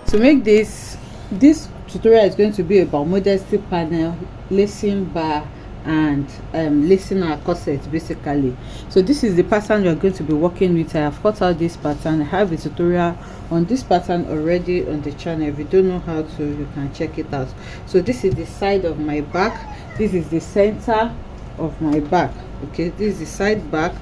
To make this tutorial is going to be about modesty panel, lacing bar, and lacing our corset basically. So this is the pattern you're going to be working with. I have cut out this pattern. I have a tutorial on this pattern already on the channel. If you don't know how to, you can check it out. So this is the side of my back, this is the center of my back. Okay, this is the side back,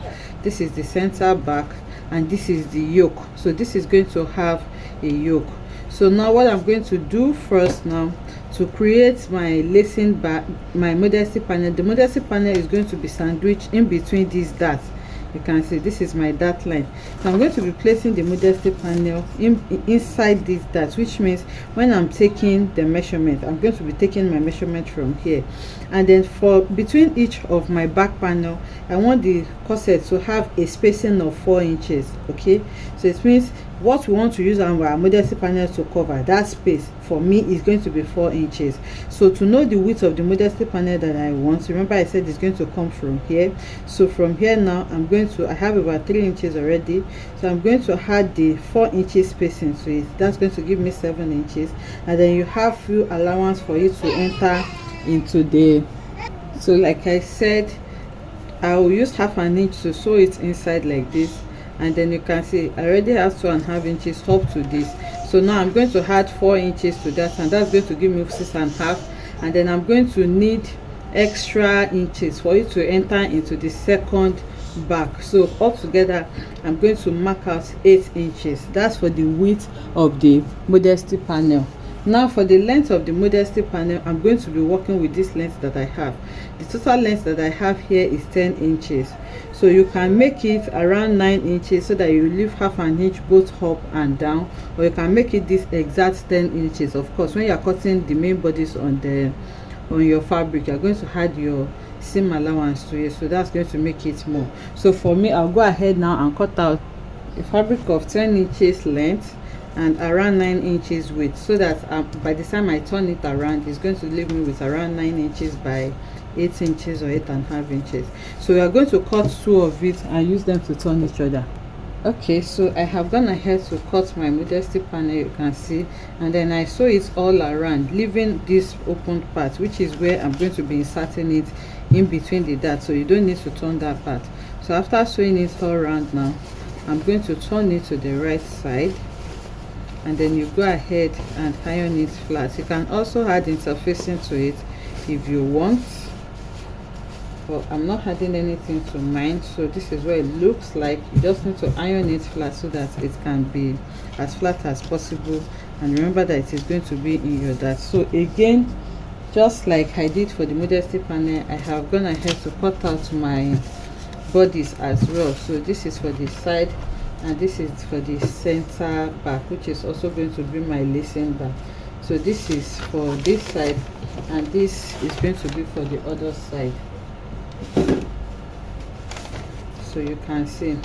this is the center back, and this is the yoke. So this is going to have a yoke. So now what I'm going to do first now to create my lacing bar, my modesty panel, the modesty panel is going to be sandwiched in between these darts. You can see this is my dart line. So I'm going to be placing the modesty panel inside these darts, which means when I'm taking the measurement, I'm going to be taking my measurement from here, and then for between each of my back panel, I want the corset to have a spacing of 4 inches. Okay, so it means what we want to use our modesty panel to cover, that space for me is going to be 4 inches. So to know the width of the modesty panel that I want, remember I said it's going to come from here. So from here now I have about 3 inches already, so I'm going to add the 4 inches spacing to it. That's going to give me 7 inches, and then you have few allowance for it to enter into the, so like I said, I will use half an inch to sew it inside like this, and then you can see I already have 2.5 inches up to this. So now I'm going to add 4 inches to that, and that's going to give me 6.5, and then I'm going to need extra inches for it to enter into the second back. So altogether I'm going to mark out 8 inches. That's for the width of the modesty panel. Now for the length of the modesty panel, I'm going to be working with this length that I have. The total length that I have here is 10 inches. So you can make it around 9 inches so that you leave half an inch both up and down, or you can make it this exact 10 inches. Of course, when you are cutting the main bodies on your fabric, you're going to add your seam allowance to it, so that's going to make it more. So for me, I'll go ahead now and cut out a fabric of 10 inches length and around 9 inches width, so that by the time I turn it around, it's going to leave me with around 9 inches by 8 inches or 8.5 inches. So we are going to cut 2 of it and use them to turn each other. Okay, so I have gone ahead to cut my modesty panel, you can see, and then I sew it all around, leaving this open part, which is where I'm going to be inserting it in between the darts, so you don't need to turn that part. So after sewing it all around, now I'm going to turn it to the right side, and then you go ahead and iron it flat. You can also add interfacing to it if you want, but I'm not adding anything to mine. So this is what it looks like. You just need to iron it flat so that it can be as flat as possible, and remember that it is going to be in your dart. So again, just like I did for the modesty panel, I have gone ahead to cut out my bodies as well. So this is for the side, and this is for the center back, which is also going to be my lacing bar. So this is for this side, and this is going to be for the other side. So you can see.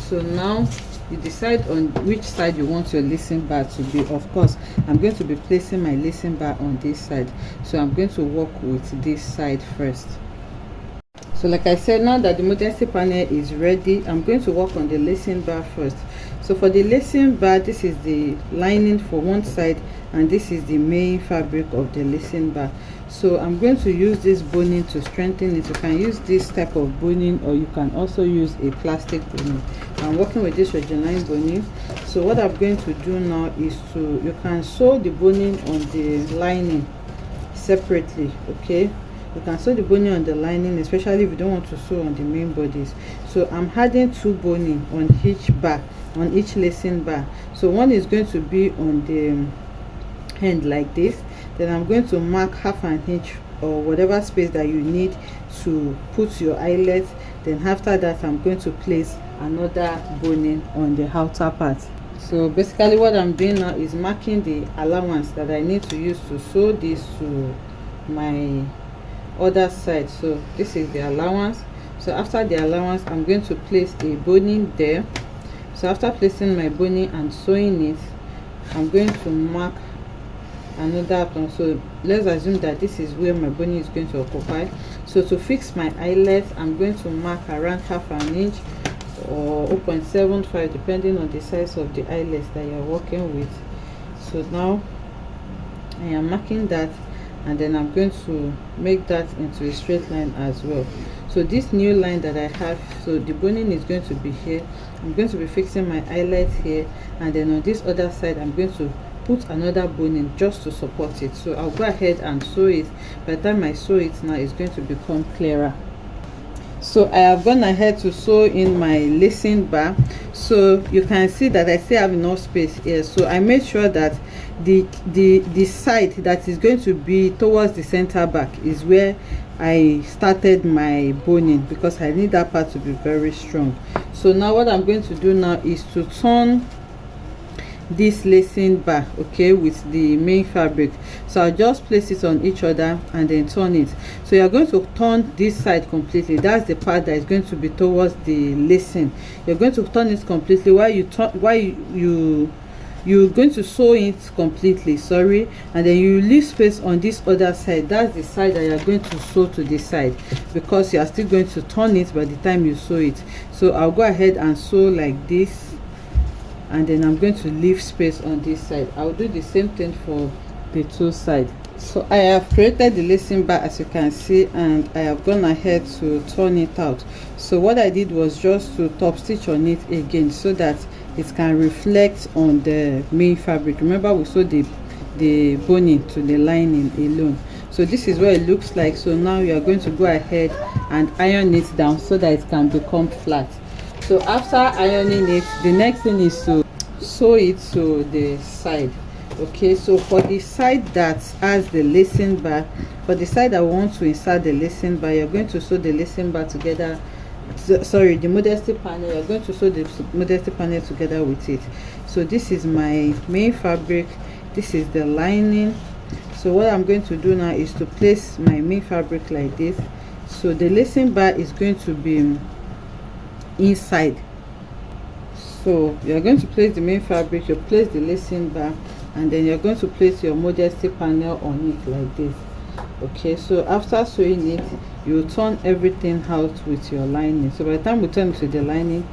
So now you decide on which side you want your lacing bar to be. Of course, I'm going to be placing my lacing bar on this side, so I'm going to work with this side first. So like I said, now that the modesty panel is ready, I'm going to work on the lacing bar first. So for the lacing bar, this is the lining for one side, and this is the main fabric of the lacing bar. So I'm going to use this boning to strengthen it. You can use this type of boning, or you can also use a plastic boning. I'm working with this Regeline boning. So what I'm going to do now is you can sew the boning on the lining separately. Okay, you can sew the boning on the lining, especially if you don't want to sew on the main bodies. So I'm adding 2 boning on each bar, on each lacing bar. So one is going to be on the end like this, then I'm going to mark half an inch or whatever space that you need to put your eyelet. Then after that, I'm going to place another boning on the outer part. So basically what I'm doing now is marking the allowance that I need to use to sew this to my other side. So this is the allowance. So after the allowance, I'm going to place a boning there. So after placing my boning and sewing it, I'm going to mark another one. So let's assume that this is where my boning is going to occupy. So to fix my eyelet, I'm going to mark around half an inch or 0.75 depending on the size of the eyelets that you're working with. So now I am marking that, and then I'm going to make that into a straight line as well. So this new line that I have, so the boning is going to be here. I'm going to be fixing my highlight here, and then on this other side I'm going to put another boning just to support it. So I'll go ahead and sew it. By the time I sew it now, it's going to become clearer. So I have gone ahead to sew in my lacing bar, so you can see that I still have enough space here. So I made sure that the side that is going to be towards the center back is where I started my boning, because I need that part to be very strong. So now what I'm going to do now is to turn this lacing bar, okay, with the main fabric. So I'll just place it on each other and then turn it. So you're going to turn this side completely. That's the part that is going to be towards the lacing. You're going to turn it completely while you turn, you're going to sew it completely, sorry, and then you leave space on this other side. That's the side that you're going to sew to this side, because you are still going to turn it by the time you sew it. So I'll go ahead and sew like this, and then I'm going to leave space on this side. I'll do the same thing for the two sides. So I have created the lacing bar, as you can see, and I have gone ahead to turn it out. So what I did was just to top stitch on it again, so that it can reflect on the main fabric. Remember, we sewed the boning to the lining alone. So this is what it looks like. So now you are going to go ahead and iron it down so that it can become flat. So after ironing it, the next thing is to sew it to the side. Okay, so for the side that has the lacing bar, for the side that we want to insert the lacing bar, you're going to sew the lacing bar together, sorry, the modesty panel. You're going to sew the modesty panel together with it. So this is my main fabric, this is the lining. So what I'm going to do now is to place my main fabric like this. So the lacing bar is going to be inside. So you're going to place the main fabric, you place the lacing bar, and then you're going to place your modesty panel on it like this. Okay, so after sewing it, you turn everything out with your lining. So by the time we turn to the lining,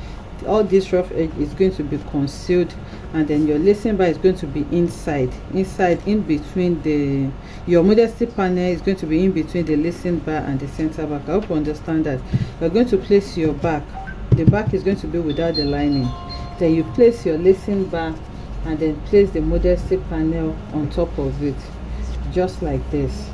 all this rough edge is going to be concealed, and then your lacing bar is going to be inside in between your modesty panel is going to be in between the lacing bar and the center back. I hope you understand that. You're going to place your back, the back is going to be without the lining. Then you place your lacing bar and then place the modesty panel on top of it, just like this.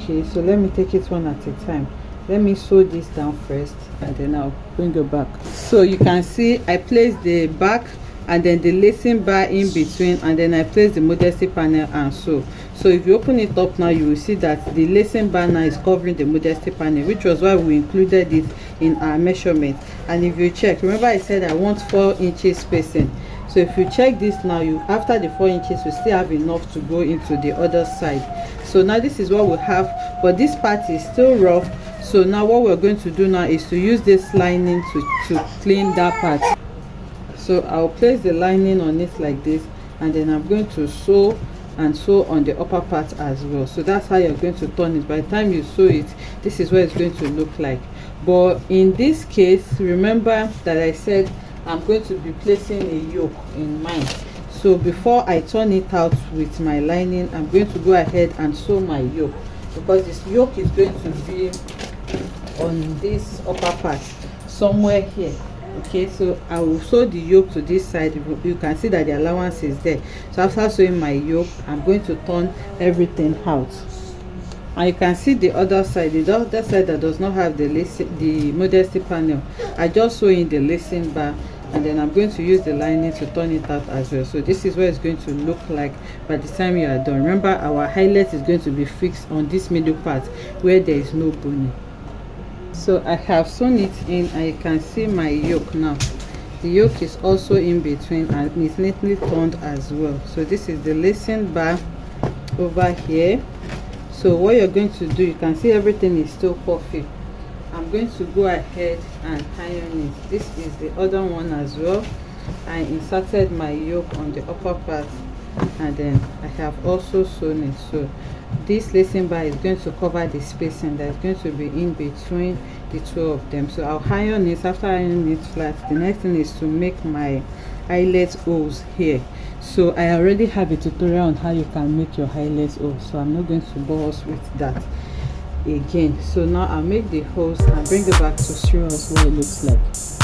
Okay, so let me take it one at a time. Let me sew this down first, and then I'll bring it back. So you can see I placed the back and then the lacing bar in between, and then I place the modesty panel and sew. So if you open it up now, you will see that the lacing bar now is covering the modesty panel, which was why we included it in our measurement. And if you check, remember I said I want 4 inches spacing. So if you check this now, you after the 4 inches, you still have enough to go into the other side. So now this is what we have, but this part is still rough. So now what we're going to do now is to use this lining to clean that part. So I'll place the lining on it like this, and then I'm going to sew and sew on the upper part as well. So that's how you're going to turn it. By the time you sew it, this is what it's going to look like. But in this case, remember that I said I'm going to be placing a yoke in mine. So before I turn it out with my lining, I'm going to go ahead and sew my yoke, because this yoke is going to be on this upper part somewhere here. Okay, so I will sew the yoke to this side. You can see that the allowance is there. So after sewing my yoke, I'm going to turn everything out, and you can see the other side, that does not have the modesty panel. I just sew in the lacing bar, and then I'm going to use the lining to turn it out as well. So this is what it's going to look like by the time you are done. Remember, our highlight is going to be fixed on this middle part where there is no boning. So I have sewn it in, and you can see my yoke now. The yoke is also in between, and it's neatly turned as well. So this is the lacing bar over here. So what you're going to do, you can see everything is still puffy. I'm going to go ahead and iron it. This is the other one as well. I inserted my yoke on the upper part, and then I have also sewn it. So this lacing bar is going to cover the spacing that's going to be in between the two of them. So I'll iron it. After ironing it flat, the next thing is to make my eyelet holes here. So I already have a tutorial on how you can make your eyelet holes, so I'm not going to bore us with that again. So now I'll make the holes and bring it back to show us what it looks like.